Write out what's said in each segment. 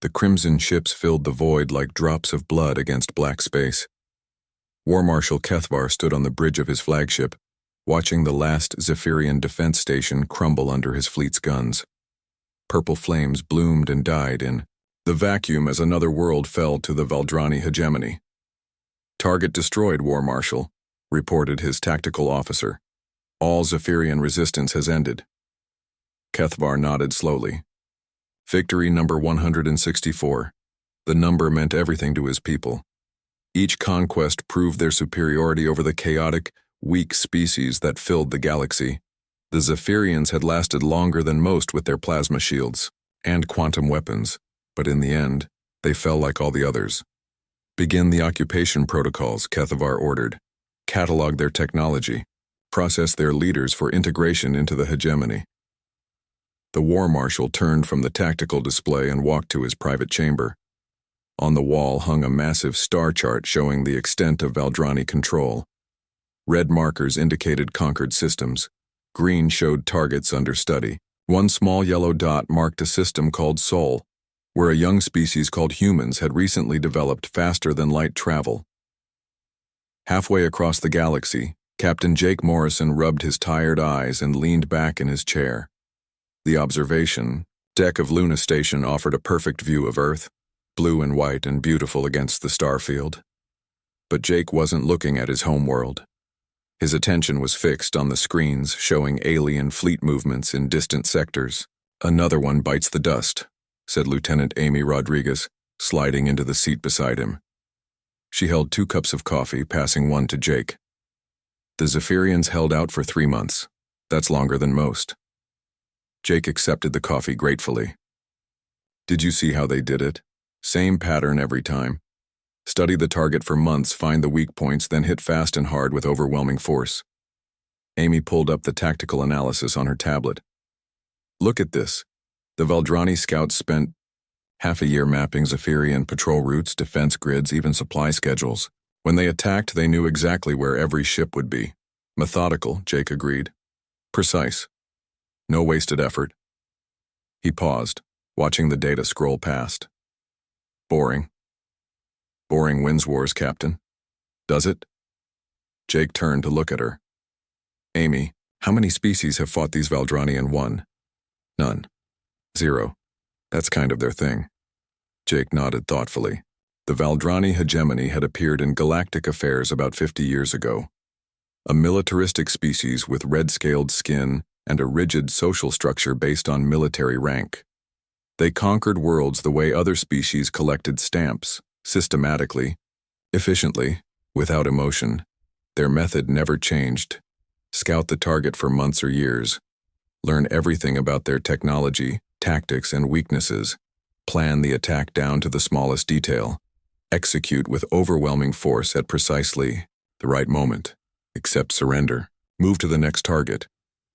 The crimson ships filled the void like drops of blood against black space. War Marshal Kethvar stood on the bridge of his flagship, watching the last Zephyrian defense station crumble under his fleet's guns. Purple flames bloomed and died in the vacuum as another world fell to the Valdrani hegemony. "Target destroyed, War Marshal," reported his tactical officer. "All Zephyrian resistance has ended." Kethvar nodded slowly. Victory number 164. The number meant everything to his people. Each conquest proved their superiority over the chaotic, weak species that filled the galaxy. The Zephyrians had lasted longer than most with their plasma shields and quantum weapons, but in the end, they fell like all the others. "Begin the occupation protocols," Kethvar ordered. "Catalog their technology. Process their leaders for integration into the hegemony." The War Marshal turned from the tactical display and walked to his private chamber. On the wall hung a massive star chart showing the extent of Valdrani control. Red markers indicated conquered systems. Green showed targets under study. One small yellow dot marked a system called Sol, where a young species called humans had recently developed faster than light travel. Halfway across the galaxy, Captain Jake Morrison rubbed his tired eyes and leaned back in his chair. The observation deck of Luna Station offered a perfect view of Earth, blue and white and beautiful against the starfield. But Jake wasn't looking at his homeworld. His attention was fixed on the screens showing alien fleet movements in distant sectors. "Another one bites the dust," said Lieutenant Amy Rodriguez, sliding into the seat beside him. She held 2 cups of coffee, passing one to Jake. "The Zephyrians held out for 3 months. That's longer than most." Jake accepted the coffee gratefully. "Did you see how they did it? Same pattern every time. Study the target for months, find the weak points, then hit fast and hard with overwhelming force." Amy pulled up the tactical analysis on her tablet. "Look at this. The Valdrani scouts spent half a year mapping Zephyrian patrol routes, defense grids, even supply schedules. When they attacked, they knew exactly where every ship would be. Methodical," Jake agreed. "Precise. No wasted effort." He paused, watching the data scroll past. "Boring. Boring wins wars, Captain. Does it?" Jake turned to look at her. "Amy, how many species have fought these Valdrani and won?" "None. 0. That's kind of their thing." Jake nodded thoughtfully. The Valdrani hegemony had appeared in galactic affairs about 50 years ago. A militaristic species with red-scaled skin and a rigid social structure based on military rank. They conquered worlds the way other species collected stamps, systematically, efficiently, without emotion. Their method never changed. Scout the target for months or years. Learn everything about their technology, tactics, and weaknesses. Plan the attack down to the smallest detail. Execute with overwhelming force at precisely the right moment. Accept surrender. Move to the next target.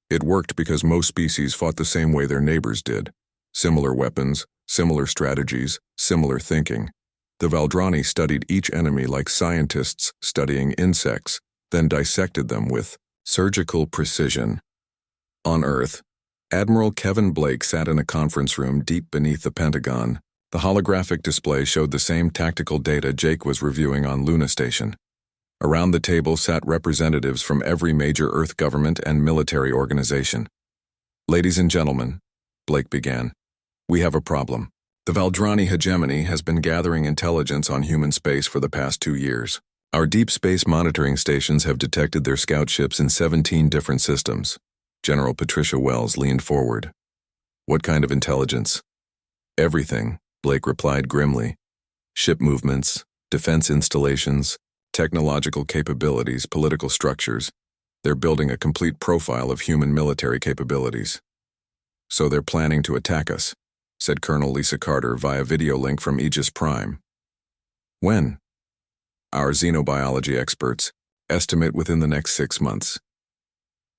It worked because most species fought the same way their neighbors did. Similar weapons, similar strategies, similar thinking. The Valdrani studied each enemy like scientists studying insects, then dissected them with surgical precision. On Earth, Admiral Kevin Blake sat in a conference room deep beneath the Pentagon. The holographic display showed the same tactical data Jake was reviewing on Luna Station. Around the table sat representatives from every major Earth government and military organization. "Ladies and gentlemen," Blake began, "we have a problem. The Valdrani hegemony has been gathering intelligence on human space for the past 2 years. Our deep space monitoring stations have detected their scout ships in 17 different systems." General Patricia Wells leaned forward. "What kind of intelligence?" "Everything," Blake replied grimly. "Ship movements, defense installations, technological capabilities, political structures. They're building a complete profile of human military capabilities." "So they're planning to attack us," said Colonel Lisa Carter via video link from Aegis Prime. "When?" "Our xenobiology experts estimate within the next 6 months.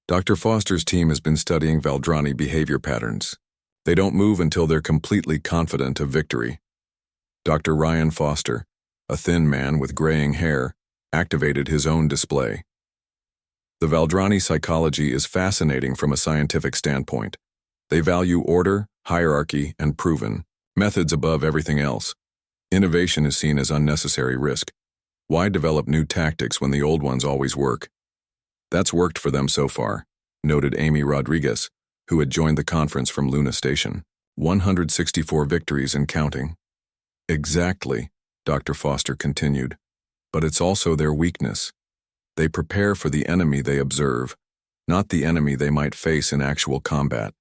Dr. Foster's team has been studying Valdrani behavior patterns. They don't move until they're completely confident of victory." Dr. Ryan Foster, a thin man with graying hair, activated his own display. "The Valdrani psychology is fascinating from a scientific standpoint. They value order, hierarchy, and proven Methods above everything else. Innovation is seen as unnecessary risk. Why develop new tactics when the old ones always work? That's worked for them so far, noted Amy Rodriguez, who had joined the conference from Luna Station. 164 victories and counting. Exactly, Dr. Foster continued. But it's also their weakness. They prepare for the enemy they observe, not the enemy they might face in actual combat.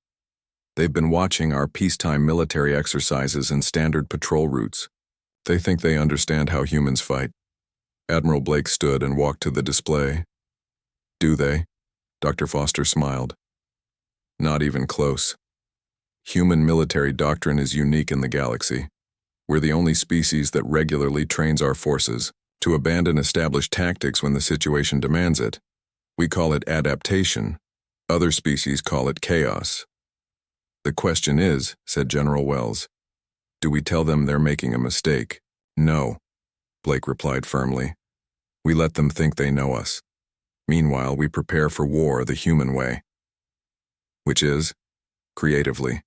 They've been watching our peacetime military exercises and standard patrol routes. They think they understand how humans fight. Admiral Blake stood and walked to the display. Do they? Dr. Foster smiled. Not even close. Human military doctrine is unique in the galaxy. We're the only species that regularly trains our forces to abandon established tactics when the situation demands it. We call it adaptation. Other species call it chaos. The question is, said General Wells, do we tell them they're making a mistake? No, Blake replied firmly. We let them think they know us. Meanwhile, we prepare for war the human way. Which is, creatively.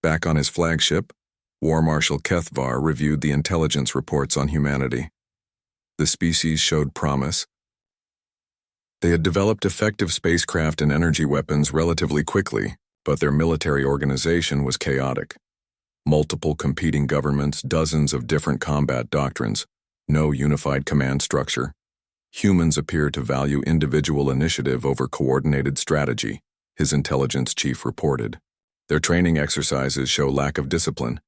Back on his flagship, War Marshal Kethvar reviewed the intelligence reports on humanity. The species showed promise. They had developed effective spacecraft and energy weapons relatively quickly, but their military organization was chaotic. Multiple competing governments, dozens of different combat doctrines, no unified command structure. Humans appear to value individual initiative over coordinated strategy, his intelligence chief reported. Their training exercises show lack of discipline.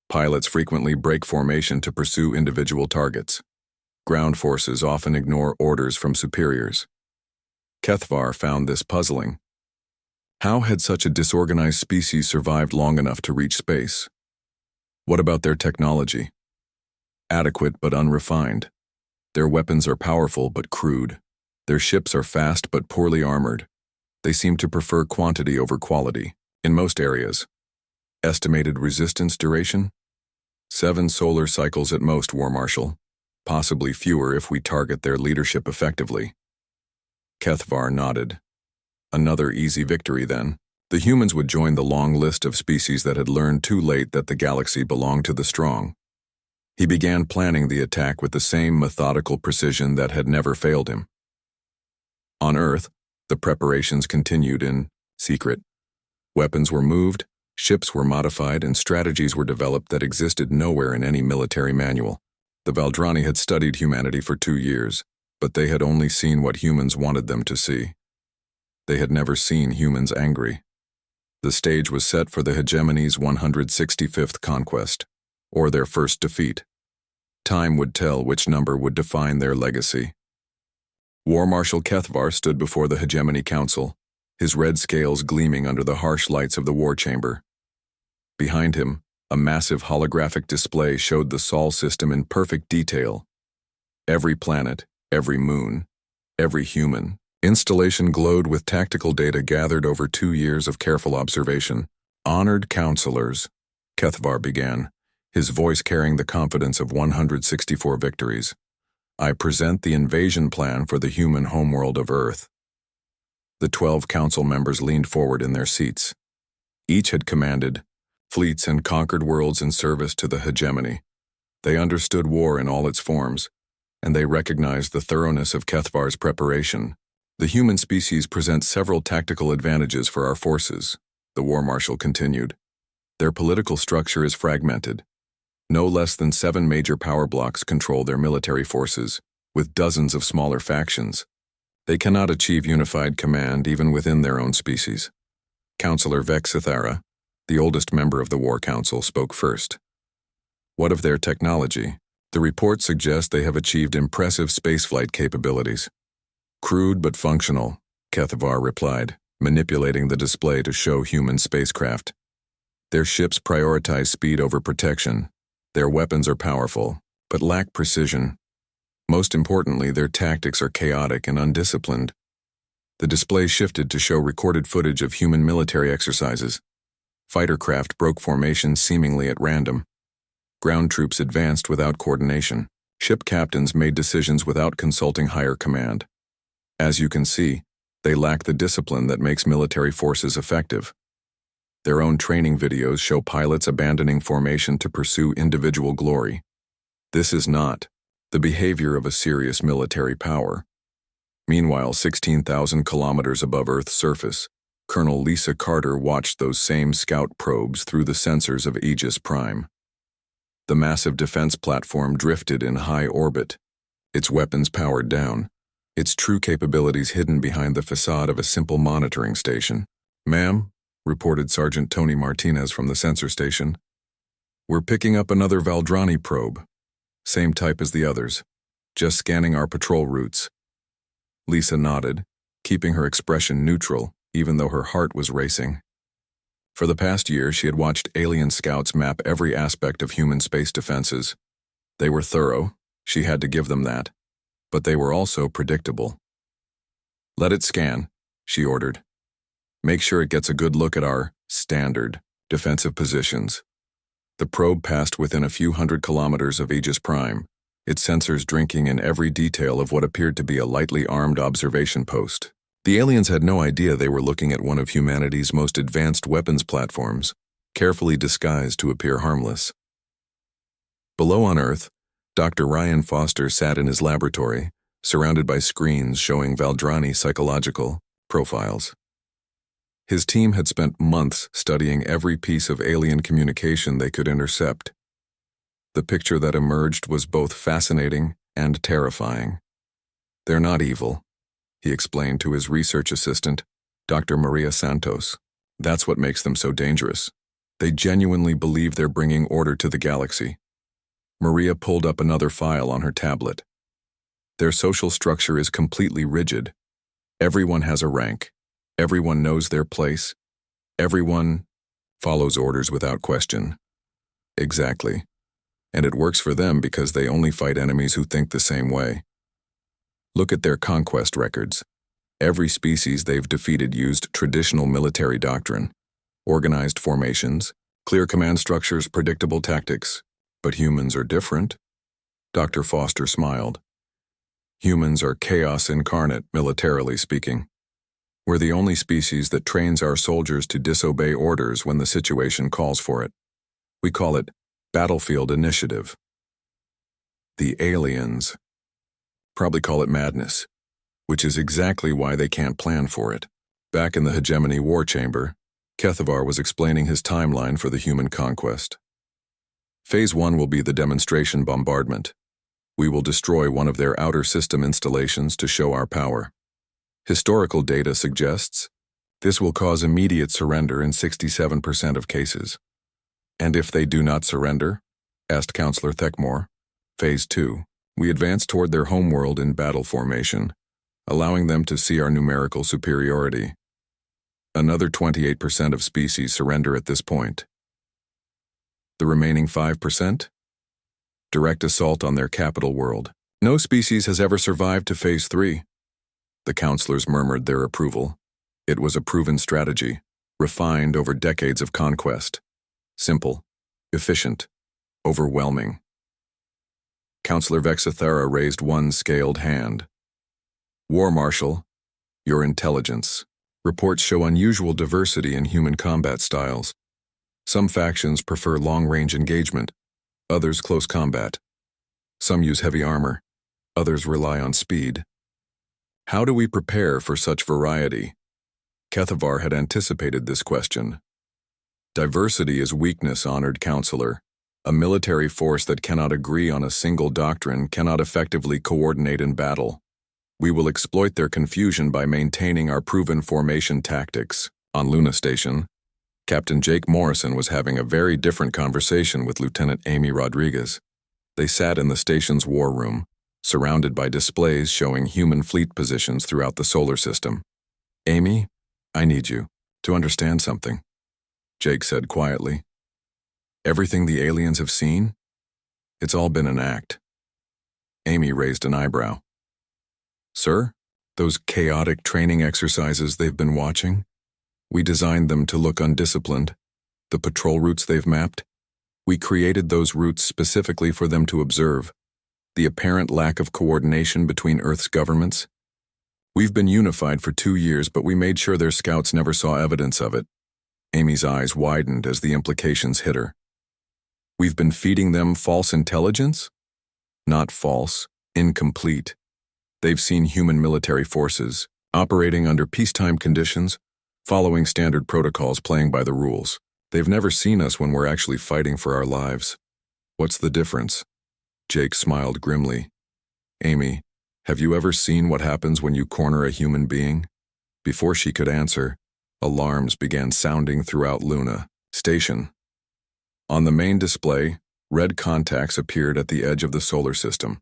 Pilots frequently break formation to pursue individual targets. Ground forces often ignore orders from superiors. Kethvar found this puzzling. How had such a disorganized species survived long enough to reach space? What about their technology? Adequate but unrefined. Their weapons are powerful but crude. Their ships are fast but poorly armored. They seem to prefer quantity over quality, in most areas. Estimated resistance duration? 7 solar cycles at most, War Marshal. Possibly fewer if we target their leadership effectively. Kethvar nodded. Another easy victory, then. The humans would join the long list of species that had learned too late that the galaxy belonged to the strong. He began planning the attack with the same methodical precision that had never failed him. On Earth, the preparations continued in secret. Weapons were moved, ships were modified, and strategies were developed that existed nowhere in any military manual. The Valdrani had studied humanity for 2 years, but they had only seen what humans wanted them to see. They had never seen humans angry. The stage was set for the hegemony's 165th conquest, or their first defeat. Time would tell which number would define their legacy. War Marshal Kethvar stood before the Hegemony Council, his red scales gleaming under the harsh lights of the war chamber. Behind him, a massive holographic display showed the Sol system in perfect detail. Every planet, every moon, every human. Installation glowed with tactical data gathered over 2 years of careful observation. Honored counselors, Kethvar began, his voice carrying the confidence of 164 victories. I present the invasion plan for the human homeworld of Earth. The 12 council members leaned forward in their seats. Each had commanded fleets and conquered worlds in service to the hegemony. They understood war in all its forms, and they recognized the thoroughness of Kethvar's preparation. The human species presents several tactical advantages for our forces, the War Marshal continued. Their political structure is fragmented. No less than 7 major power blocks control their military forces, with dozens of smaller factions. They cannot achieve unified command even within their own species. Councillor Vexithara, the oldest member of the War Council, spoke first. What of their technology? The reports suggest they have achieved impressive spaceflight capabilities. Crude but functional, Kethvar replied, manipulating the display to show human spacecraft. Their ships prioritize speed over protection. Their weapons are powerful, but lack precision. Most importantly, their tactics are chaotic and undisciplined. The display shifted to show recorded footage of human military exercises. Fighter craft broke formation seemingly at random. Ground troops advanced without coordination. Ship captains made decisions without consulting higher command. As you can see, they lack the discipline that makes military forces effective. Their own training videos show pilots abandoning formation to pursue individual glory. This is not the behavior of a serious military power. Meanwhile, 16,000 kilometers above Earth's surface, Colonel Lisa Carter watched those same scout probes through the sensors of Aegis Prime. The massive defense platform drifted in high orbit, its weapons powered down, its true capabilities hidden behind the facade of a simple monitoring station. "Ma'am," reported Sergeant Tony Martinez from the sensor station, "we're picking up another Valdrani probe. Same type as the others, just scanning our patrol routes." Lisa nodded, keeping her expression neutral, even though her heart was racing. For the past year, she had watched alien scouts map every aspect of human space defenses. They were thorough, she had to give them that, but they were also predictable. "Let it scan," she ordered. "Make sure it gets a good look at our standard defensive positions." The probe passed within a few hundred kilometers of Aegis Prime, its sensors drinking in every detail of what appeared to be a lightly armed observation post. The aliens had no idea they were looking at one of humanity's most advanced weapons platforms, carefully disguised to appear harmless. Below on Earth, Dr. Ryan Foster sat in his laboratory, surrounded by screens showing Valdrani psychological profiles. His team had spent months studying every piece of alien communication they could intercept. The picture that emerged was both fascinating and terrifying. "They're not evil," he explained to his research assistant, Dr. Maria Santos. "That's what makes them so dangerous. They genuinely believe they're bringing order to the galaxy." Maria pulled up another file on her tablet. "Their social structure is completely rigid. Everyone has a rank. Everyone knows their place. Everyone follows orders without question." "Exactly. And it works for them because they only fight enemies who think the same way. Look at their conquest records. Every species they've defeated used traditional military doctrine, organized formations, clear command structures, predictable tactics. But humans are different." Dr. Foster smiled. "Humans are chaos incarnate, militarily speaking. We're the only species that trains our soldiers to disobey orders when the situation calls for it. We call it battlefield initiative. The aliens probably call it madness, which is exactly why they can't plan for it." Back in the Hegemony War Chamber, Kethavar was explaining his timeline for the human conquest. "Phase 1 will be the demonstration bombardment. We will destroy one of their outer system installations to show our power. Historical data suggests this will cause immediate surrender in 67% of cases." "And if they do not surrender?" asked Counselor Theckmore. "Phase 2. We advance toward their homeworld in battle formation, allowing them to see our numerical superiority. Another 28% of species surrender at this point. The remaining 5%? Direct assault on their capital world. No species has ever survived to Phase 3. The counselors murmured their approval. It was a proven strategy, refined over decades of conquest. Simple, efficient, overwhelming. Counselor Vexathera raised one scaled hand. "War Marshal, your intelligence. Reports show unusual diversity in human combat styles. Some factions prefer long-range engagement, others close combat. Some use heavy armor, others rely on speed. How do we prepare for such variety?" Kethavar had anticipated this question. "Diversity is weakness, honored counselor. A military force that cannot agree on a single doctrine cannot effectively coordinate in battle. We will exploit their confusion by maintaining our proven formation tactics." On Luna Station, Captain Jake Morrison was having a very different conversation with Lieutenant Amy Rodriguez. They sat in the station's war room, surrounded by displays showing human fleet positions throughout the solar system. "Amy, I need you to understand something," Jake said quietly. "Everything the aliens have seen? It's all been an act." Amy raised an eyebrow. "Sir, those chaotic training exercises they've been watching? We designed them to look undisciplined. The patrol routes they've mapped? We created those routes specifically for them to observe. The apparent lack of coordination between Earth's governments? We've been unified for 2 years, but we made sure their scouts never saw evidence of it. Amy's eyes widened as the implications hit her. We've been feeding them false intelligence? Not false, incomplete. They've seen human military forces, operating under peacetime conditions, following standard protocols, playing by the rules. They've never seen us when we're actually fighting for our lives. What's the difference? Jake smiled grimly. Amy, have you ever seen what happens when you corner a human being? Before she could answer, alarms began sounding throughout Luna Station. On the main display, red contacts appeared at the edge of the solar system.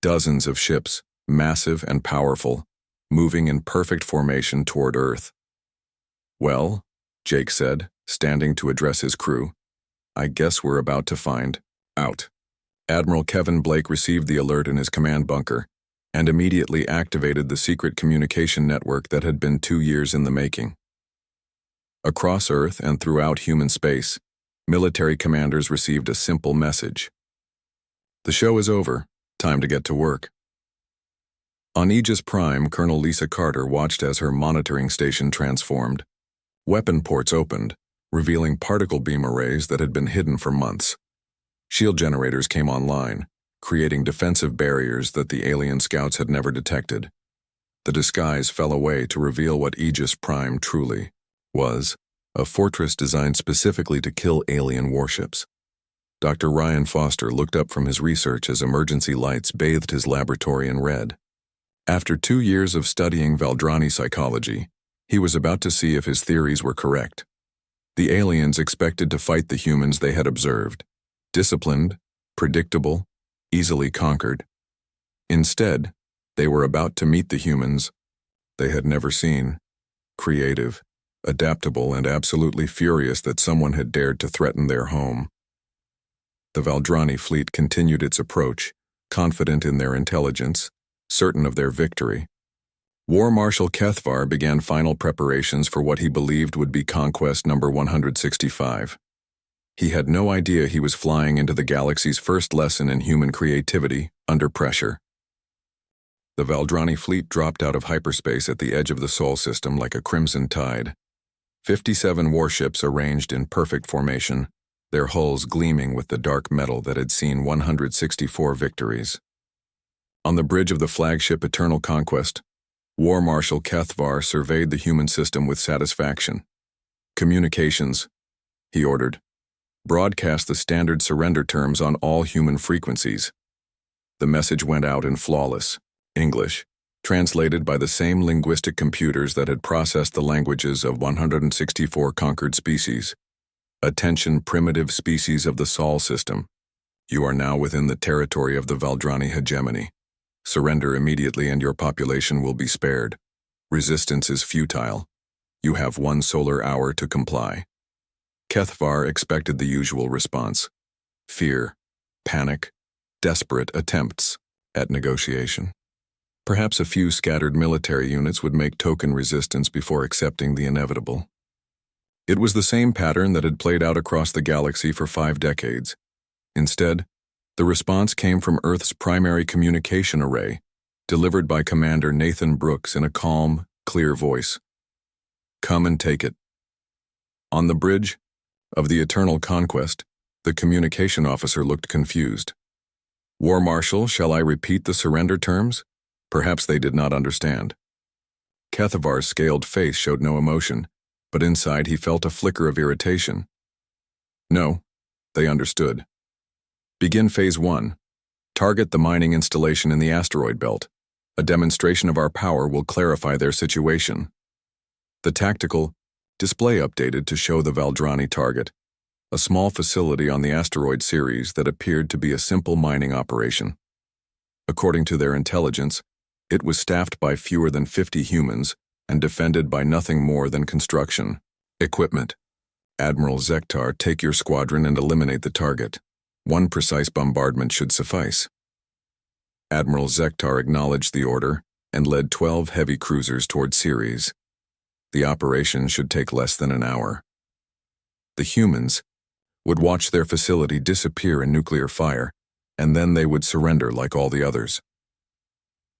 Dozens of ships, massive and powerful, moving in perfect formation toward Earth. Well, Jake said, standing to address his crew, I guess we're about to find out. Admiral Kevin Blake received the alert in his command bunker and immediately activated the secret communication network that had been 2 years in the making. Across Earth and throughout human space, military commanders received a simple message. The show is over. Time to get to work. On Aegis Prime, Colonel Lisa Carter watched as her monitoring station transformed. Weapon ports opened, revealing particle beam arrays that had been hidden for months. Shield generators came online, creating defensive barriers that the alien scouts had never detected. The disguise fell away to reveal what Aegis Prime truly was, a fortress designed specifically to kill alien warships. Dr. Ryan Foster looked up from his research as emergency lights bathed his laboratory in red. After 2 years of studying Valdrani psychology, he was about to see if his theories were correct. The aliens expected to fight the humans they had observed, disciplined, predictable, easily conquered. Instead, they were about to meet the humans they had never seen, creative, adaptable, and absolutely furious that someone had dared to threaten their home. The Valdrani fleet continued its approach, confident in their intelligence, certain of their victory. War Marshal Kethvar began final preparations for what he believed would be conquest number 165. He had no idea he was flying into the galaxy's first lesson in human creativity under pressure. The Valdrani fleet dropped out of hyperspace at the edge of the Sol system like a crimson tide. 57 warships arranged in perfect formation, their hulls gleaming with the dark metal that had seen 164 victories. On the bridge of the flagship Eternal Conquest, War Marshal Kethvar surveyed the human system with satisfaction. Communications, he ordered. Broadcast the standard surrender terms on all human frequencies. The message went out in flawless English, translated by the same linguistic computers that had processed the languages of 164 conquered species. Attention, primitive species of the Sol system. You are now within the territory of the Valdrani hegemony. Surrender immediately and your population will be spared. Resistance is futile. You have 1 solar hour to comply. Kethvar expected the usual response. Fear, panic, desperate attempts at negotiation. Perhaps a few scattered military units would make token resistance before accepting the inevitable. It was the same pattern that had played out across the galaxy for 5 decades. Instead, the response came from Earth's primary communication array, delivered by Commander Nathan Brooks in a calm, clear voice. Come and take it. On the bridge of the Eternal Conquest, the communication officer looked confused. War Marshal, shall I repeat the surrender terms? Perhaps they did not understand. Kethavar's scaled face showed no emotion, but inside he felt a flicker of irritation. No, they understood. Begin Phase 1. Target the mining installation in the asteroid belt. A demonstration of our power will clarify their situation. The tactical display updated to show the Valdrani target, a small facility on the asteroid series that appeared to be a simple mining operation. According to their intelligence, it was staffed by fewer than 50 humans and defended by nothing more than construction equipment. Admiral Zektar, take your squadron and eliminate the target. 1 precise bombardment should suffice. Admiral Zektar acknowledged the order and led 12 heavy cruisers toward Ceres. The operation should take less than an hour. The humans would watch their facility disappear in nuclear fire, and then they would surrender like all the others.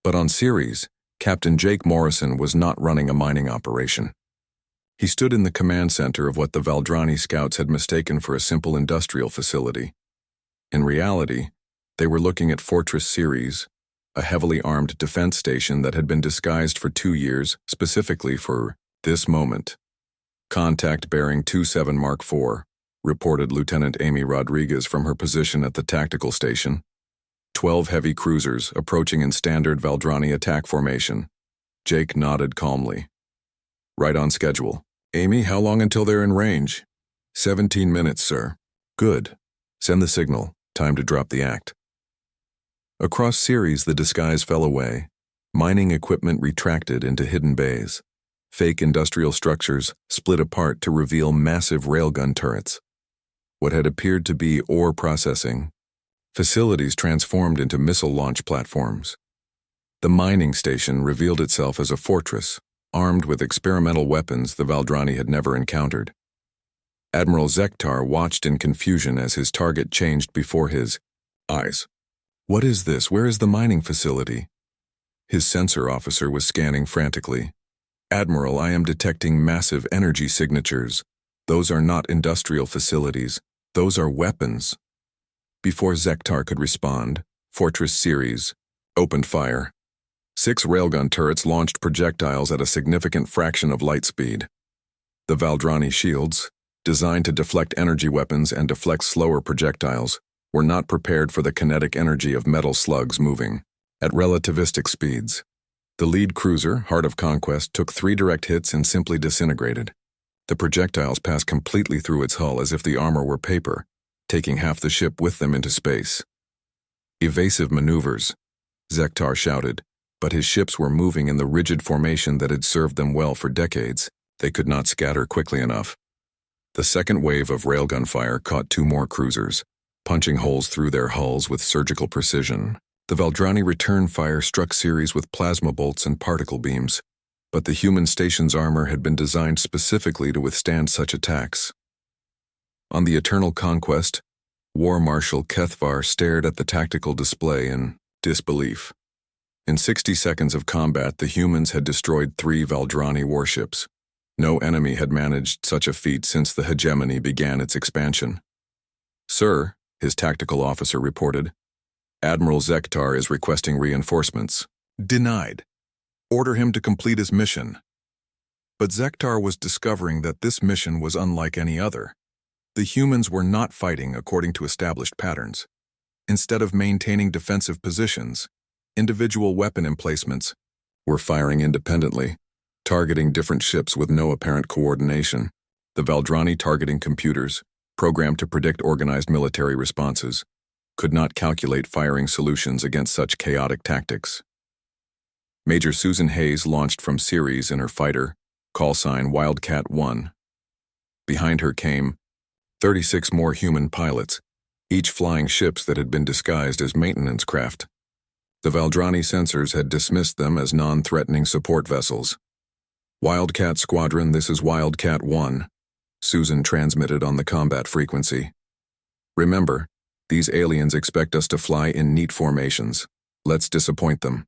But on Ceres, Captain Jake Morrison was not running a mining operation. He stood in the command center of what the Valdrani scouts had mistaken for a simple industrial facility. In reality, they were looking at Fortress Ceres, a heavily armed defense station that had been disguised for 2 years, specifically for this moment. Contact bearing 27 Mark IV, reported Lieutenant Amy Rodriguez from her position at the tactical station. 12 heavy cruisers approaching in standard Valdrani attack formation. Jake nodded calmly. Right on schedule. Amy, how long until they're in range? 17 minutes, sir. Good. Send the signal. Time to drop the act. Across Ceres, the disguise fell away. Mining equipment retracted into hidden bays. Fake industrial structures split apart to reveal massive railgun turrets. What had appeared to be ore processing facilities transformed into missile launch platforms. The mining station revealed itself as a fortress, armed with experimental weapons the Valdrani had never encountered. Admiral Zektar watched in confusion as his target changed before his eyes. What is this? Where is the mining facility? His sensor officer was scanning frantically. Admiral, I am detecting massive energy signatures. Those are not industrial facilities. Those are weapons. Before Zektar could respond, Fortress Ceres opened fire. 6 railgun turrets launched projectiles at a significant fraction of light speed. The Valdrani shields, designed to deflect energy weapons and deflect slower projectiles, were not prepared for the kinetic energy of metal slugs moving at relativistic speeds. The lead cruiser, Heart of Conquest, took 3 direct hits and simply disintegrated. The projectiles passed completely through its hull as if the armor were paper, taking half the ship with them into space. Evasive maneuvers, Zektar shouted, but his ships were moving in the rigid formation that had served them well for decades. They could not scatter quickly enough. The second wave of railgun fire caught 2 more cruisers, punching holes through their hulls with surgical precision. The Valdrani return fire struck Ceres with plasma bolts and particle beams, but the human station's armor had been designed specifically to withstand such attacks. On the Eternal Conquest, War Marshal Kethvar stared at the tactical display in disbelief. In 60 seconds of combat, the humans had destroyed 3 Valdrani warships. No enemy had managed such a feat since the hegemony began its expansion. Sir, his tactical officer reported, Admiral Zektar is requesting reinforcements. Denied. Order him to complete his mission. But Zektar was discovering that this mission was unlike any other. The humans were not fighting according to established patterns. Instead of maintaining defensive positions, individual weapon emplacements were firing independently, targeting different ships with no apparent coordination. The Valdrani targeting computers, programmed to predict organized military responses, could not calculate firing solutions against such chaotic tactics. Major Susan Hayes launched from Ceres in her fighter, call sign Wildcat 1. Behind her came 36 more human pilots, each flying ships that had been disguised as maintenance craft. The Valdrani sensors had dismissed them as non-threatening support vessels. Wildcat Squadron, this is Wildcat 1, Susan transmitted on the combat frequency. Remember, these aliens expect us to fly in neat formations. Let's disappoint them.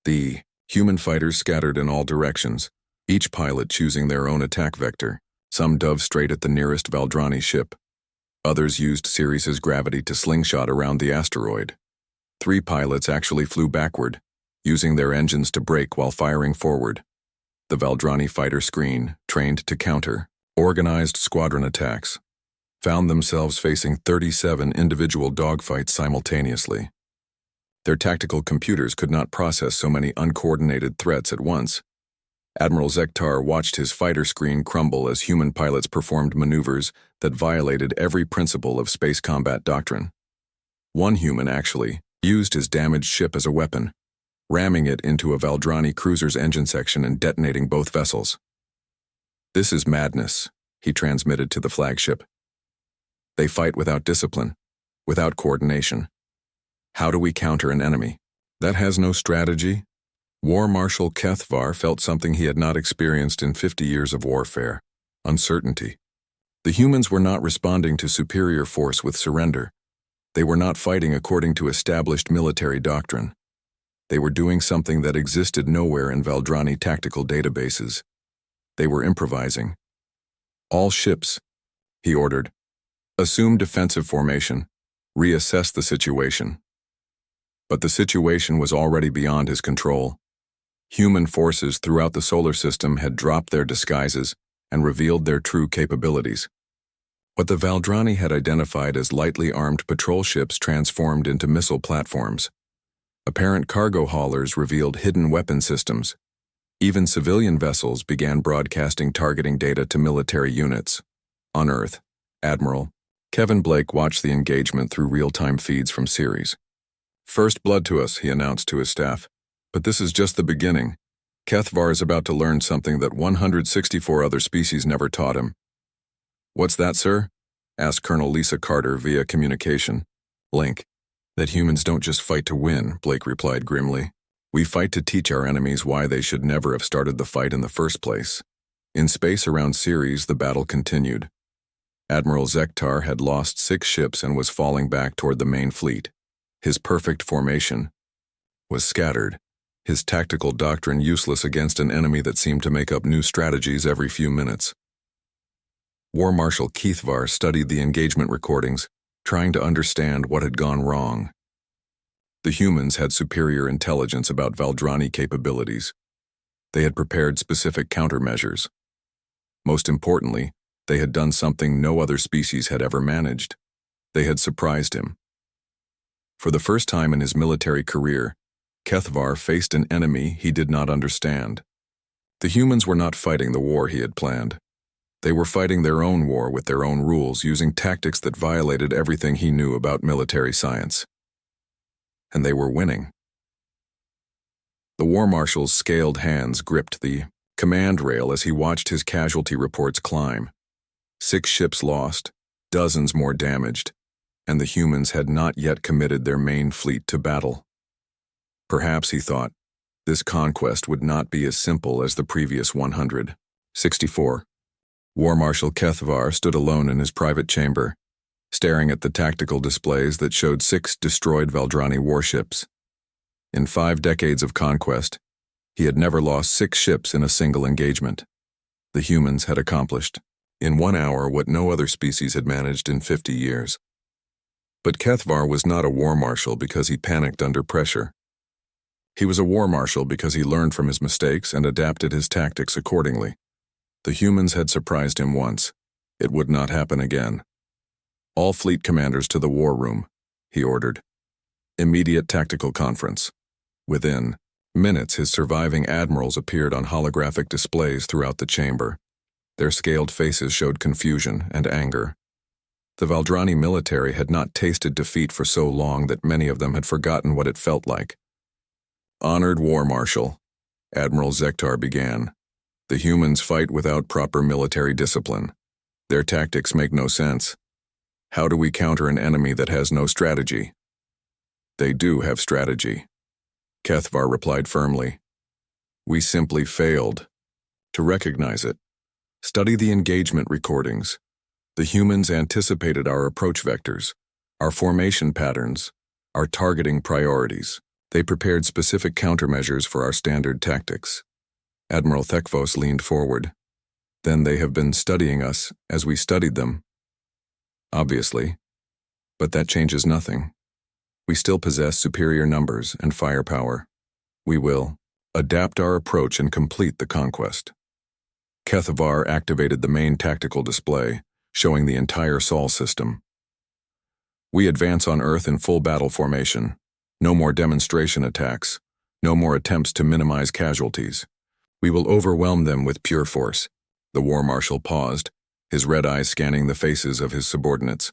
The human fighters scattered in all directions, each pilot choosing their own attack vector. Some dove straight at the nearest Valdrani ship. Others used Ceres' gravity to slingshot around the asteroid. 3 pilots actually flew backward, using their engines to brake while firing forward. The Valdrani fighter screen, trained to counter organized squadron attacks, found themselves facing 37 individual dogfights simultaneously. Their tactical computers could not process so many uncoordinated threats at once. Admiral Zektar watched his fighter screen crumble as human pilots performed maneuvers that violated every principle of space combat doctrine. One human actually used his damaged ship as a weapon, ramming it into a Valdrani cruiser's engine section and detonating both vessels. This is madness, he transmitted to the flagship. They fight without discipline, without coordination. How do we counter an enemy that has no strategy? War Marshal Kethvar felt something he had not experienced in 50 years of warfare: uncertainty. The humans were not responding to superior force with surrender. They were not fighting according to established military doctrine. They were doing something that existed nowhere in Valdrani tactical databases. They were improvising. "All ships," he ordered. "Assume defensive formation. Reassess the situation." But the situation was already beyond his control. Human forces throughout the solar system had dropped their disguises and revealed their true capabilities. What the Valdrani had identified as lightly armed patrol ships transformed into missile platforms. Apparent cargo haulers revealed hidden weapon systems. Even civilian vessels began broadcasting targeting data to military units. On Earth, Admiral Kevin Blake watched the engagement through real-time feeds from Ceres. "First blood to us," he announced to his staff. "But this is just the beginning. Kethvar is about to learn something that 164 other species never taught him." "What's that, sir?" asked Colonel Lisa Carter via communication link. "That humans don't just fight to win," Blake replied grimly. "We fight to teach our enemies why they should never have started the fight in the first place." In space around Ceres, the battle continued. Admiral Zektar had lost 6 ships and was falling back toward the main fleet. His perfect formation was scattered, his tactical doctrine useless against an enemy that seemed to make up new strategies every few minutes. War Marshal Kethvar studied the engagement recordings, trying to understand what had gone wrong. The humans had superior intelligence about Valdrani capabilities. They had prepared specific countermeasures. Most importantly, they had done something no other species had ever managed. They had surprised him. For the first time in his military career, Kethvar faced an enemy he did not understand. The humans were not fighting the war he had planned. They were fighting their own war with their own rules, using tactics that violated everything he knew about military science. And they were winning. The War Marshal's scaled hands gripped the command rail as he watched his casualty reports climb. 6 ships lost, dozens more damaged, and the humans had not yet committed their main fleet to battle. Perhaps, he thought, this conquest would not be as simple as the previous 164. War Marshal Kethvar stood alone in his private chamber, staring at the tactical displays that showed 6 destroyed Valdrani warships. In 5 decades of conquest, he had never lost 6 ships in a single engagement. The humans had accomplished, in 1 hour, what no other species had managed in 50 years. But Kethvar was not a war marshal because he panicked under pressure. He was a war marshal because he learned from his mistakes and adapted his tactics accordingly. The humans had surprised him once. It would not happen again. "All fleet commanders to the war room," he ordered. Immediate tactical conference. Within minutes, his surviving admirals appeared on holographic displays throughout the chamber. Their scaled faces showed confusion and anger. The Valdrani military had not tasted defeat for so long that many of them had forgotten what it felt like. "Honored War Marshal," Admiral Zektar began, "the humans fight without proper military discipline. Their tactics make no sense. How do we counter an enemy that has no strategy?" "They do have strategy," Kethvar replied firmly. "We simply failed to recognize it. Study the engagement recordings. The humans anticipated our approach vectors, our formation patterns, our targeting priorities. They prepared specific countermeasures for our standard tactics." Admiral Thekvos leaned forward. "Then they have been studying us as we studied them." "Obviously. But that changes nothing. We still possess superior numbers and firepower. We will adapt our approach and complete the conquest." Kethvar activated the main tactical display, showing the entire Sol system. "We advance on Earth in full battle formation. No more demonstration attacks. No more attempts to minimize casualties. We will overwhelm them with pure force." The War Marshal paused, his red eyes scanning the faces of his subordinates.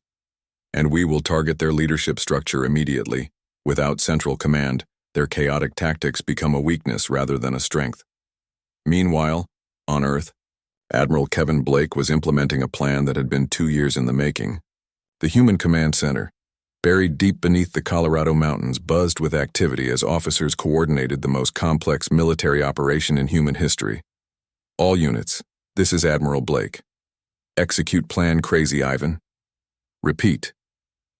"And we will target their leadership structure immediately. Without central command, their chaotic tactics become a weakness rather than a strength." Meanwhile, on Earth, Admiral Kevin Blake was implementing a plan that had been 2 years in the making. The Human Command Center, buried deep beneath the Colorado mountains, buzzed with activity as officers coordinated the most complex military operation in human history. "All units, this is Admiral Blake. Execute Plan Crazy Ivan." "Repeat.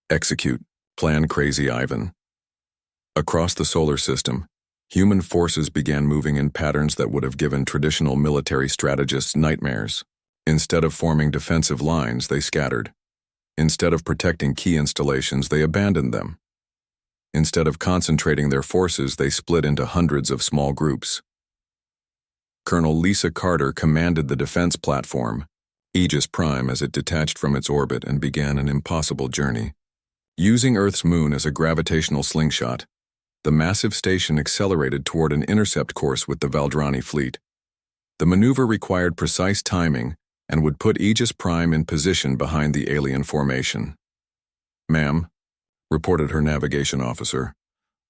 Execute Plan Crazy Ivan." Across the solar system, Human forces began moving in patterns that would have given traditional military strategists nightmares. Instead of forming defensive lines, they scattered. Instead of protecting key installations, they abandoned them. Instead of concentrating their forces, they split into hundreds of small groups. Colonel Lisa Carter commanded the defense platform, Aegis Prime, as it detached from its orbit and began an impossible journey. Using Earth's moon as a gravitational slingshot, the massive station accelerated toward an intercept course with the Valdrani fleet. The maneuver required precise timing and would put Aegis Prime in position behind the alien formation. "Ma'am," reported her navigation officer,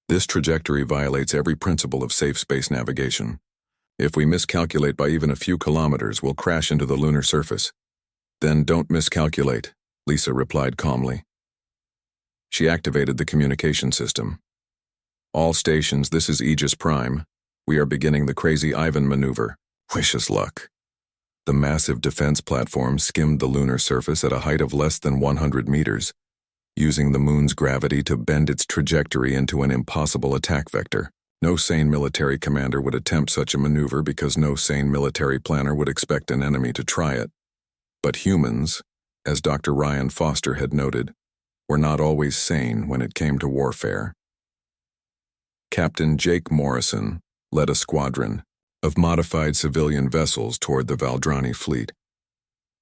"this trajectory violates every principle of safe space navigation. If we miscalculate by even a few kilometers, we'll crash into the lunar surface." "Then don't miscalculate," Lisa replied calmly. She activated the communication system. "All stations, this is Aegis Prime. We are beginning the Crazy Ivan maneuver. Wish us luck." The massive defense platform skimmed the lunar surface at a height of less than 100 meters, using the moon's gravity to bend its trajectory into an impossible attack vector. No sane military commander would attempt such a maneuver because no sane military planner would expect an enemy to try it. But humans, as Dr. Ryan Foster had noted, were not always sane when it came to warfare. Captain Jake Morrison led a squadron of modified civilian vessels toward the Valdrani fleet.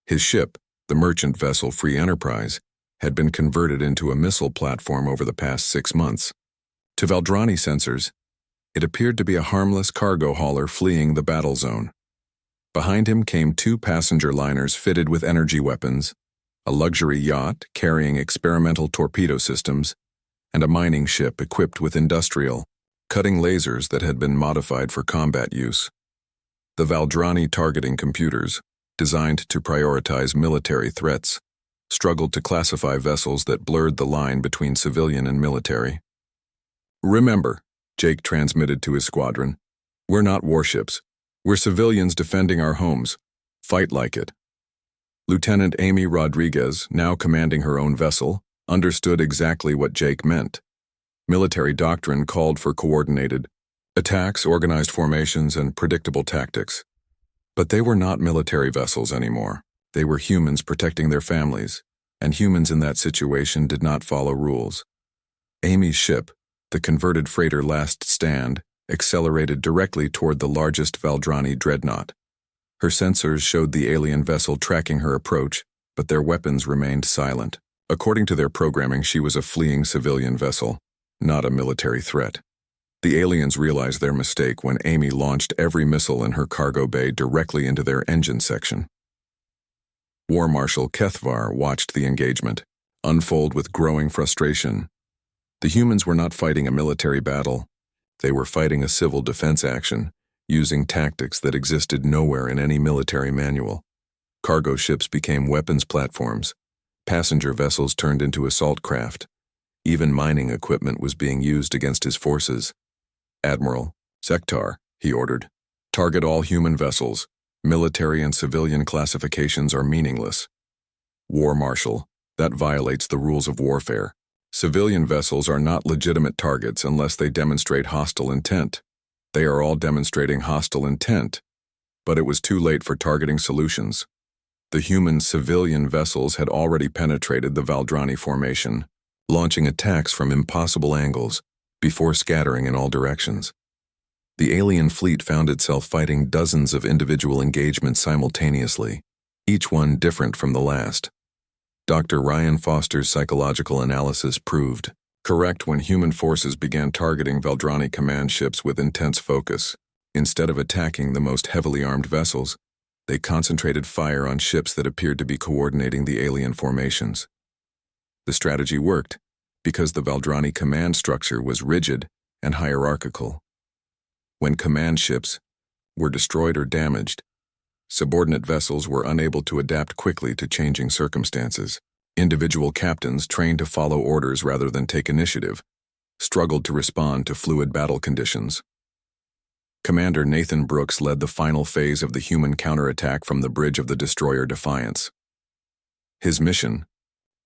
His ship, the merchant vessel Free Enterprise, had been converted into a missile platform over the past 6 months. To Valdrani sensors, it appeared to be a harmless cargo hauler fleeing the battle zone. Behind him came 2 passenger liners fitted with energy weapons, a luxury yacht carrying experimental torpedo systems, and a mining ship equipped with industrial, cutting lasers that had been modified for combat use. The Valdrani targeting computers, designed to prioritize military threats, struggled to classify vessels that blurred the line between civilian and military. "Remember," Jake transmitted to his squadron, "we're not warships. We're civilians defending our homes. Fight like it." Lieutenant Amy Rodriguez, now commanding her own vessel, understood exactly what Jake meant. Military doctrine called for coordinated attacks, organized formations, and predictable tactics. But they were not military vessels anymore. They were humans protecting their families, and humans in that situation did not follow rules. Amy's ship, the converted freighter Last Stand, accelerated directly toward the largest Valdrani dreadnought. Her sensors showed the alien vessel tracking her approach, but their weapons remained silent. According to their programming, she was a fleeing civilian vessel, not a military threat. The aliens realized their mistake when Amy launched every missile in her cargo bay directly into their engine section. War Marshal Kethvar watched the engagement unfold with growing frustration. The humans were not fighting a military battle. They were fighting a civil defense action, using tactics that existed nowhere in any military manual. Cargo ships became weapons platforms. Passenger vessels turned into assault craft. Even mining equipment was being used against his forces. "Admiral, Sektar," he ordered, "target all human vessels. Military and civilian classifications are meaningless." "War Marshal, that violates the rules of warfare. Civilian vessels are not legitimate targets unless they demonstrate hostile intent. They are all demonstrating hostile intent, but it was too late for targeting solutions. The human civilian vessels had already penetrated the Valdrani formation, launching attacks from impossible angles before scattering in all directions. The alien fleet found itself fighting dozens of individual engagements simultaneously, each one different from the last. Dr. Ryan Foster's psychological analysis proved correct when human forces began targeting Valdrani command ships with intense focus. Instead of attacking the most heavily armed vessels, they concentrated fire on ships that appeared to be coordinating the alien formations. The strategy worked because the Valdrani command structure was rigid and hierarchical. When command ships were destroyed or damaged, subordinate vessels were unable to adapt quickly to changing circumstances. Individual captains, trained to follow orders rather than take initiative, struggled to respond to fluid battle conditions. Commander Nathan Brooks led the final phase of the human counterattack from the bridge of the destroyer Defiance. His mission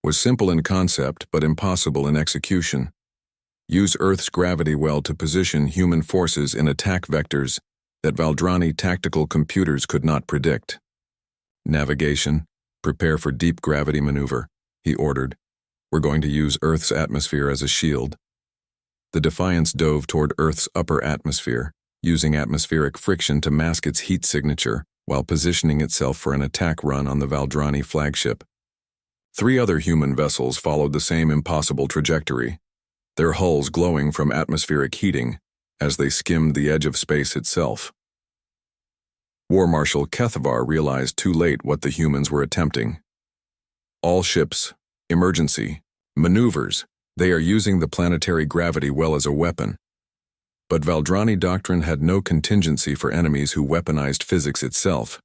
was simple in concept but impossible in execution. Use Earth's gravity well to position human forces in attack vectors that Valdrani tactical computers could not predict. Navigation, prepare for deep gravity maneuver, he ordered. We're going to use Earth's atmosphere as a shield. The Defiance dove toward Earth's upper atmosphere, using atmospheric friction to mask its heat signature while positioning itself for an attack run on the Valdrani flagship. 3 other human vessels followed the same impossible trajectory, their hulls glowing from atmospheric heating as they skimmed the edge of space itself. War Marshal Kethavar realized too late what the humans were attempting. All ships, emergency, maneuvers, they are using the planetary gravity well as a weapon. But Valdrani doctrine had no contingency for enemies who weaponized physics itself.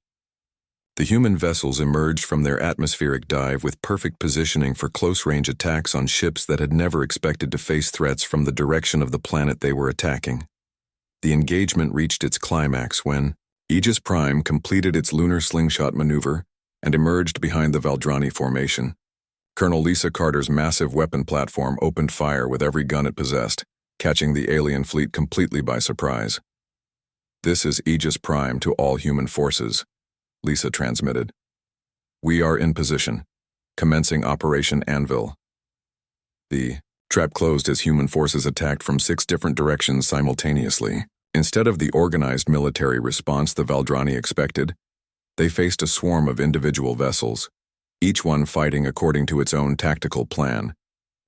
The human vessels emerged from their atmospheric dive with perfect positioning for close-range attacks on ships that had never expected to face threats from the direction of the planet they were attacking. The engagement reached its climax when Aegis Prime completed its lunar slingshot maneuver and emerged behind the Valdrani formation. Colonel Lisa Carter's massive weapon platform opened fire with every gun it possessed, catching the alien fleet completely by surprise. "This is Aegis Prime to all human forces," Lisa transmitted. "We are in position, commencing Operation Anvil." The trap closed as human forces attacked from 6 different directions simultaneously. Instead of the organized military response the Valdrani expected, they faced a swarm of individual vessels, each one fighting according to its own tactical plan,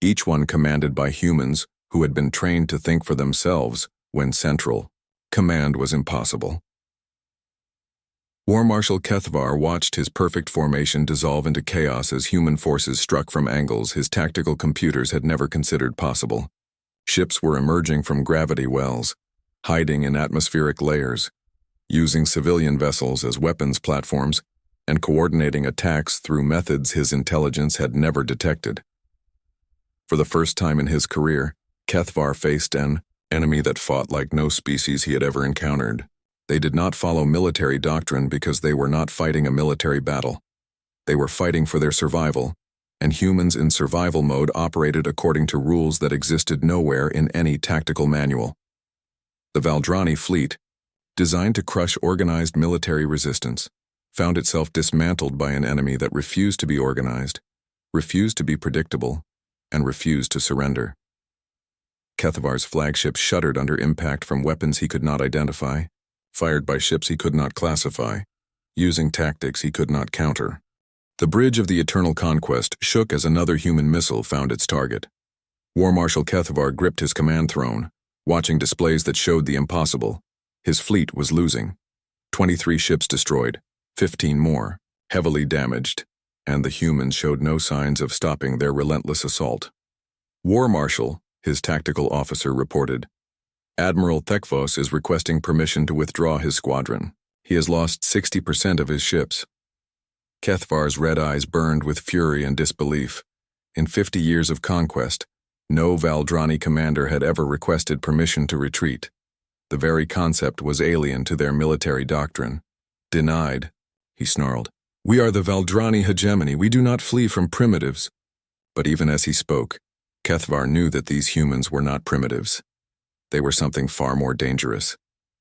each one commanded by humans who had been trained to think for themselves when central command was impossible. War Marshal Kethavar watched his perfect formation dissolve into chaos as human forces struck from angles his tactical computers had never considered possible. Ships were emerging from gravity wells, hiding in atmospheric layers, using civilian vessels as weapons platforms, and coordinating attacks through methods his intelligence had never detected. For the first time in his career, Kethavar faced an enemy that fought like no species he had ever encountered. They did not follow military doctrine because they were not fighting a military battle. They were fighting for their survival, and humans in survival mode operated according to rules that existed nowhere in any tactical manual. The Valdrani fleet, designed to crush organized military resistance, found itself dismantled by an enemy that refused to be organized, refused to be predictable, and refused to surrender. Kethavar's flagship shuddered under impact from weapons he could not identify, fired by ships he could not classify, using tactics he could not counter. The bridge of the Eternal Conquest shook as another human missile found its target. War Marshal Kethavar gripped his command throne, watching displays that showed the impossible. His fleet was losing. 23 ships destroyed, 15 more, heavily damaged, and the humans showed no signs of stopping their relentless assault. War Marshal, his tactical officer, reported, "Admiral Thekvos is requesting permission to withdraw his squadron. He has lost 60% of his ships." Kethavar's red eyes burned with fury and disbelief. In 50 years of conquest, no Valdrani commander had ever requested permission to retreat. The very concept was alien to their military doctrine. "Denied," he snarled. "We are the Valdrani hegemony. We do not flee from primitives." But even as he spoke, Kethavar knew that these humans were not primitives. They were something far more dangerous,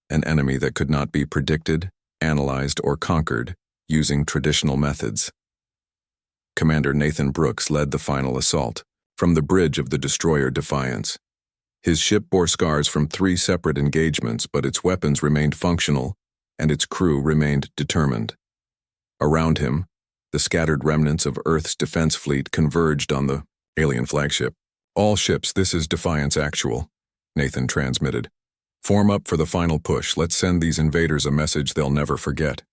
an enemy that could not be predicted, analyzed, or conquered using traditional methods. Commander Nathan Brooks led the final assault from the bridge of the destroyer Defiance. His ship bore scars from 3 separate engagements, but its weapons remained functional and its crew remained determined. Around him, the scattered remnants of Earth's defense fleet converged on the alien flagship. "All ships, this is Defiance Actual," Nathan transmitted. "Form up for the final push. Let's send these invaders a message they'll never forget."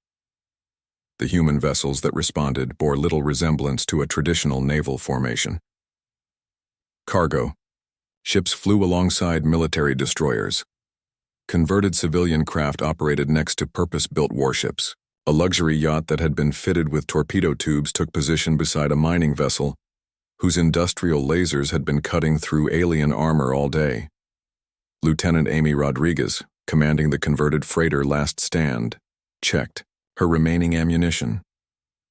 The human vessels that responded bore little resemblance to a traditional naval formation. Cargo. Ships flew alongside military destroyers. Converted civilian craft operated next to purpose-built warships. A luxury yacht that had been fitted with torpedo tubes took position beside a mining vessel whose industrial lasers had been cutting through alien armor all day. Lieutenant Amy Rodriguez, commanding the converted freighter Last Stand, checked her remaining ammunition.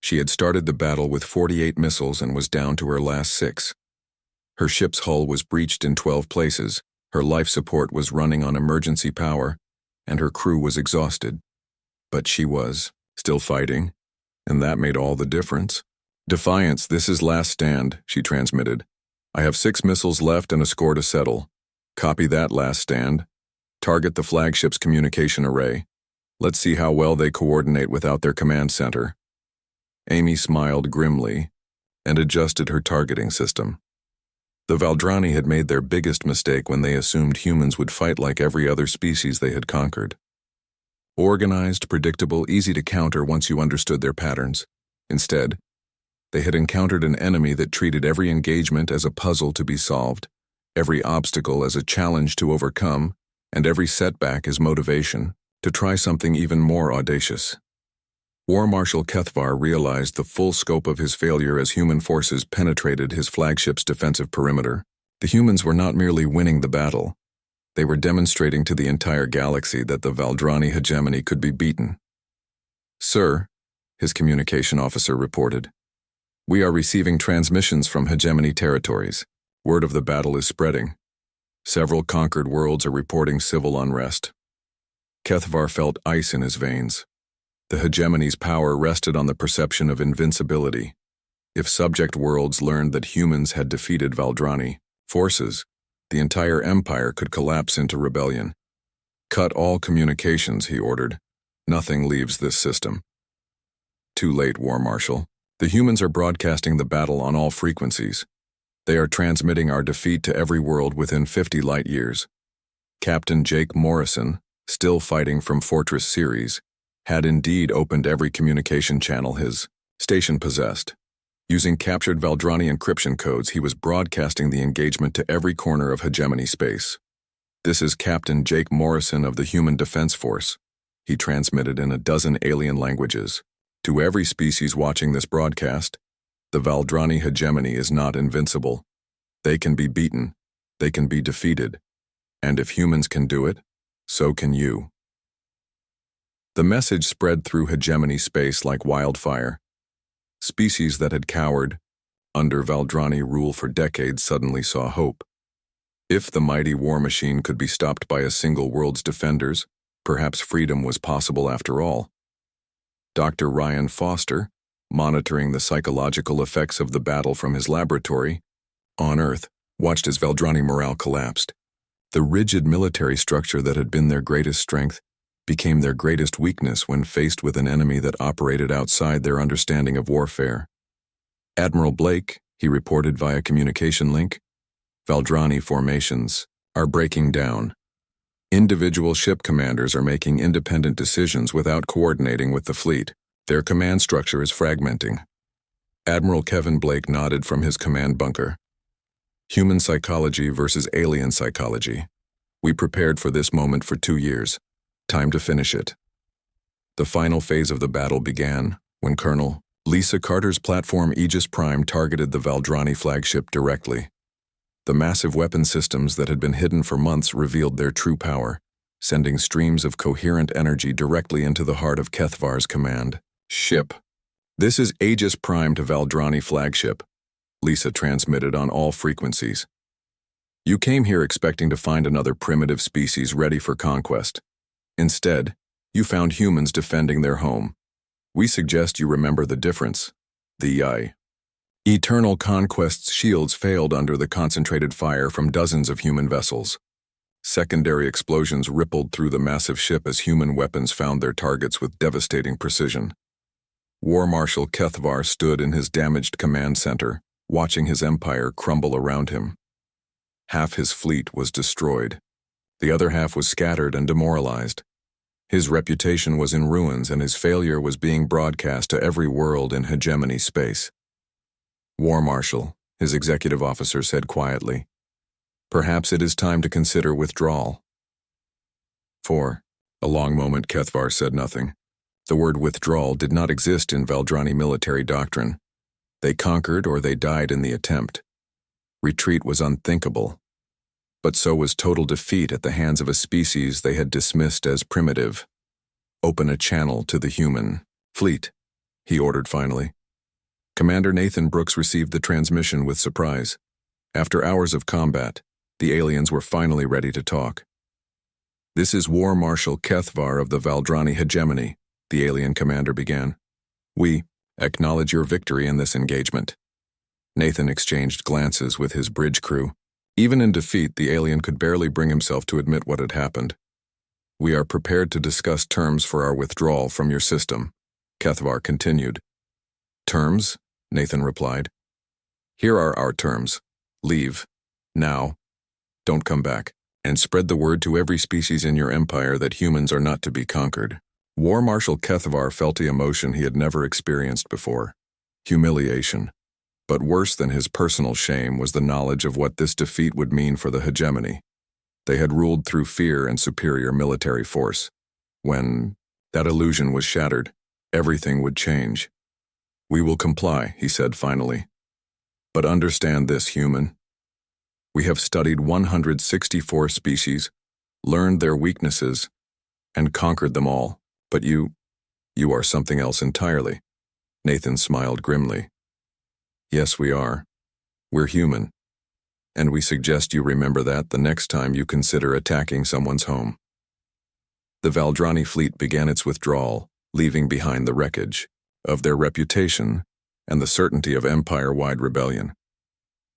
She had started the battle with 48 missiles and was down to her last 6. Her ship's hull was breached in 12 places, her life support was running on emergency power, and her crew was exhausted. But she was still fighting, and that made all the difference. "Defiance, this is last stand," she transmitted. "I have 6 missiles left and a score to settle. Copy that, last stand. Target the flagship's communication array. Let's see how well they coordinate without their command center." Amy smiled grimly and adjusted her targeting system. The Valdrani had made their biggest mistake when they assumed humans would fight like every other species they had conquered. Organized, predictable, easy to counter once you understood their patterns. Instead, they had encountered an enemy that treated every engagement as a puzzle to be solved, every obstacle as a challenge to overcome, and every setback as motivation to try something even more audacious. War Marshal Kethvar realized the full scope of his failure as human forces penetrated his flagship's defensive perimeter. The humans were not merely winning the battle, they were demonstrating to the entire galaxy that the Valdrani hegemony could be beaten. "Sir," his communication officer reported, "we are receiving transmissions from hegemony territories. Word of the battle is spreading. Several conquered worlds are reporting civil unrest." Kethvar felt ice in his veins. The hegemony's power rested on the perception of invincibility. If subject worlds learned that humans had defeated Valdrani forces, the entire empire could collapse into rebellion. "Cut all communications," he ordered. "Nothing leaves this system." Too late, War Marshal. The humans are broadcasting the battle on all frequencies. They are transmitting our defeat to every world within 50 light years. Captain Jake Morrison, still fighting from Fortress Ceres, had indeed opened every communication channel his station possessed. Using captured Valdrani encryption codes, he was broadcasting the engagement to every corner of hegemony space. "This is Captain Jake Morrison of the Human Defense Force," he transmitted in a dozen alien languages. "To every species watching this broadcast, the Valdrani hegemony is not invincible. They can be beaten, they can be defeated, and if humans can do it, so can you." The message spread through hegemony space like wildfire. Species that had cowered under Valdrani rule for decades suddenly saw hope. If the mighty war machine could be stopped by a single world's defenders, perhaps freedom was possible after all. Dr. Ryan Foster, monitoring the psychological effects of the battle from his laboratory on Earth, watched as Valdrani morale collapsed. The rigid military structure that had been their greatest strength became their greatest weakness when faced with an enemy that operated outside their understanding of warfare. "Admiral Blake," he reported via communication link, "Valdrani formations are breaking down. Individual ship commanders are making independent decisions without coordinating with the fleet. Their command structure is fragmenting." Admiral Kevin Blake nodded from his command bunker. "Human psychology versus alien psychology. We prepared for this moment for 2 years. Time to finish it." The final phase of the battle began when Colonel Lisa Carter's platform Aegis Prime targeted the Valdrani flagship directly. The massive weapon systems that had been hidden for months revealed their true power, sending streams of coherent energy directly into the heart of Kethvar's command. "Ship. This is Aegis Prime to Valdrani flagship," Lisa transmitted on all frequencies. "You came here expecting to find another primitive species ready for conquest. Instead, you found humans defending their home. We suggest you remember the difference. The Eternal Conquest's shields failed under the concentrated fire from dozens of human vessels. Secondary explosions rippled through the massive ship as human weapons found their targets with devastating precision. War Marshal Kethvar stood in his damaged command center, watching his empire crumble around him. Half his fleet was destroyed. The other half was scattered and demoralized. His reputation was in ruins and his failure was being broadcast to every world in hegemony space. "War Marshal," his executive officer said quietly, "perhaps it is time to consider withdrawal." For a long moment Kethvar said nothing. The word withdrawal did not exist in Valdrani military doctrine. They conquered or they died in the attempt. Retreat was unthinkable. But so was total defeat at the hands of a species they had dismissed as primitive. "Open a channel to the human fleet," he ordered finally. Commander Nathan Brooks received the transmission with surprise. After hours of combat, the aliens were finally ready to talk. "This is War Marshal Kethvar of the Valdrani Hegemony," the alien commander began. "We acknowledge your victory in this engagement." Nathan exchanged glances with his bridge crew. Even in defeat, the alien could barely bring himself to admit what had happened. "We are prepared to discuss terms for our withdrawal from your system," Kethvar continued. "Terms?" Nathan replied. "Here are our terms. Leave. Now. Don't come back. And spread the word to every species in your empire that humans are not to be conquered." War Marshal Kethvar felt the emotion he had never experienced before. Humiliation. But worse than his personal shame was the knowledge of what this defeat would mean for the hegemony. They had ruled through fear and superior military force. When that illusion was shattered, everything would change. "We will comply," he said finally. "But understand this, human. We have studied 164 species, learned their weaknesses, and conquered them all. But you are something else entirely." Nathan smiled grimly. "Yes, we are. We're human. And we suggest you remember that the next time you consider attacking someone's home." The Valdrani fleet began its withdrawal, leaving behind the wreckage of their reputation and the certainty of empire-wide rebellion.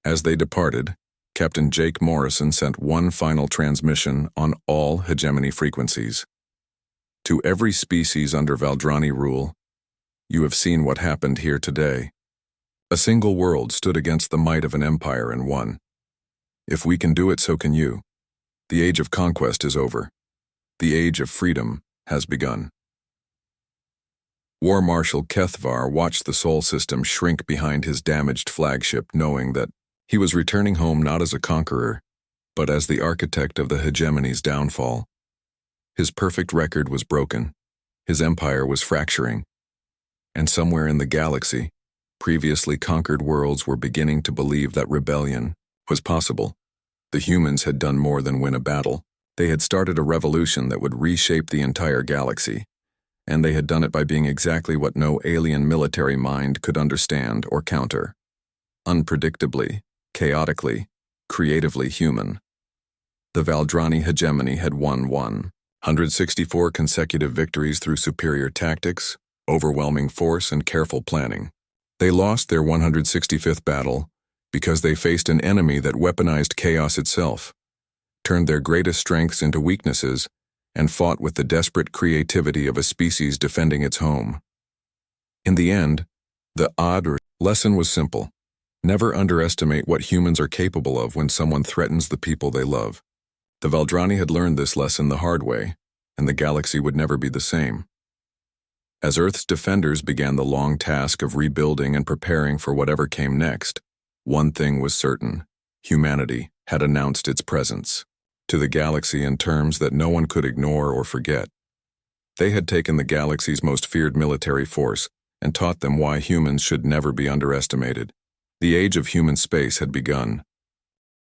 As they departed, Captain Jake Morrison sent one final transmission on all hegemony frequencies. "To every species under Valdrani rule, you have seen what happened here today. A single world stood against the might of an empire and won. If we can do it, so can you. The age of conquest is over. The age of freedom has begun." War Marshal Kethvar watched the Sol system shrink behind his damaged flagship, knowing that he was returning home not as a conqueror, but as the architect of the hegemony's downfall. His perfect record was broken. His empire was fracturing. And somewhere in the galaxy, previously conquered worlds were beginning to believe that rebellion was possible. The humans had done more than win a battle. They had started a revolution that would reshape the entire galaxy. And they had done it by being exactly what no alien military mind could understand or counter. Unpredictably, chaotically, creatively human. The Valdrani hegemony had won 164 consecutive victories through superior tactics, overwhelming force, and careful planning. They lost their 165th battle because they faced an enemy that weaponized chaos itself, turned their greatest strengths into weaknesses, and fought with the desperate creativity of a species defending its home. In the end, the lesson was simple. Never underestimate what humans are capable of when someone threatens the people they love. The Valdrani had learned this lesson the hard way, and the galaxy would never be the same. As Earth's defenders began the long task of rebuilding and preparing for whatever came next, one thing was certain: humanity had announced its presence to the galaxy in terms that no one could ignore or forget. They had taken the galaxy's most feared military force and taught them why humans should never be underestimated. The age of human space had begun,